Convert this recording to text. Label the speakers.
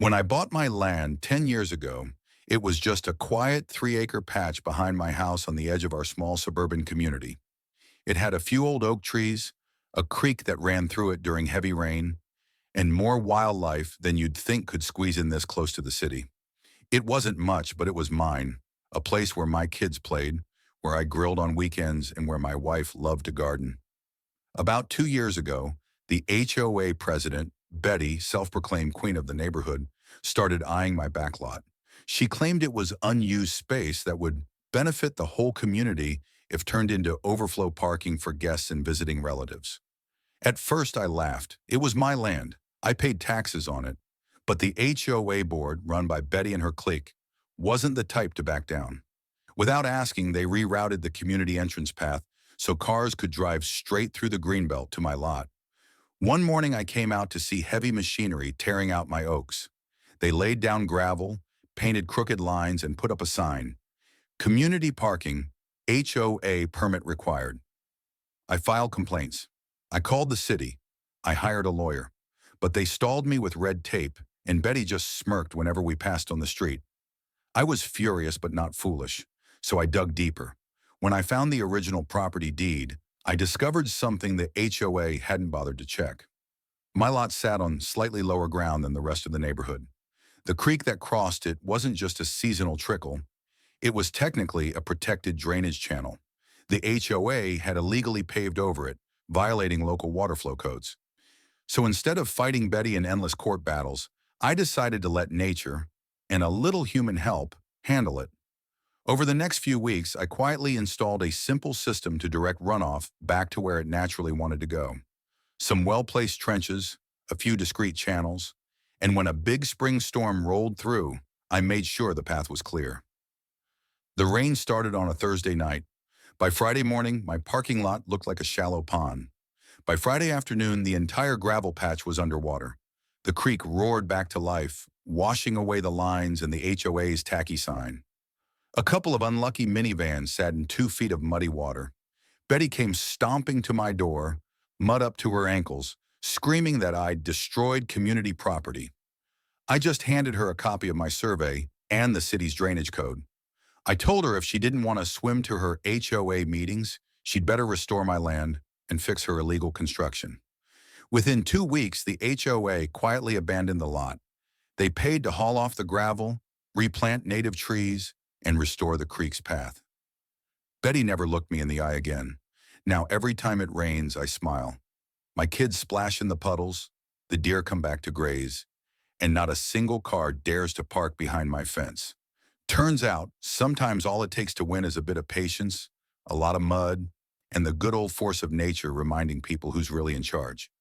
Speaker 1: When I bought my land 10 years ago, it was just a quiet 3-acre patch behind my house on the edge of our small suburban community. It had a few old oak trees, a creek that ran through it during heavy rain, and more wildlife than you'd think could squeeze in this close to the city. It wasn't much, but it was mine, a place where my kids played, where I grilled on weekends, and where my wife loved to garden. About 2 years ago, the HOA president, Betty, self-proclaimed queen of the neighborhood, started eyeing my backlot. She claimed it was unused space that would benefit the whole community if turned into overflow parking for guests and visiting relatives. At first, I laughed. It was my land. I paid taxes on it. But the HOA board, run by Betty and her clique, wasn't the type to back down. Without asking, they rerouted the community entrance path so cars could drive straight through the greenbelt to my lot. One morning I came out to see heavy machinery tearing out my oaks. They laid down gravel, painted crooked lines, and put up a sign: community parking, HOA permit required. I filed complaints. I called the city. I hired a lawyer. But they stalled me with red tape, and Betty just smirked whenever we passed on the street. I was furious but not foolish, so I dug deeper. When I found the original property deed, I discovered something the HOA hadn't bothered to check. My lot sat on slightly lower ground than the rest of the neighborhood. The creek that crossed it wasn't just a seasonal trickle. It was technically a protected drainage channel. The HOA had illegally paved over it, violating local water flow codes. So instead of fighting Betty in endless court battles, I decided to let nature, and a little human help, handle it. Over the next few weeks, I quietly installed a simple system to direct runoff back to where it naturally wanted to go. Some well-placed trenches, a few discreet channels, and when a big spring storm rolled through, I made sure the path was clear. The rain started on a Thursday night. By Friday morning, my parking lot looked like a shallow pond. By Friday afternoon, the entire gravel patch was underwater. The creek roared back to life, washing away the lines and the HOA's tacky sign. A couple of unlucky minivans sat in 2 feet of muddy water. Betty came stomping to my door, mud up to her ankles, screaming that I'd destroyed community property. I just handed her a copy of my survey and the city's drainage code. I told her if she didn't want to swim to her HOA meetings, she'd better restore my land and fix her illegal construction. Within 2 weeks, the HOA quietly abandoned the lot. They paid to haul off the gravel, replant native trees, and restore the creek's path. Betty never looked me in the eye again. Now every time it rains, I smile. My kids splash in the puddles, the deer come back to graze, and not a single car dares to park behind my fence. Turns out, sometimes all it takes to win is a bit of patience, a lot of mud, and the good old force of nature reminding people who's really in charge.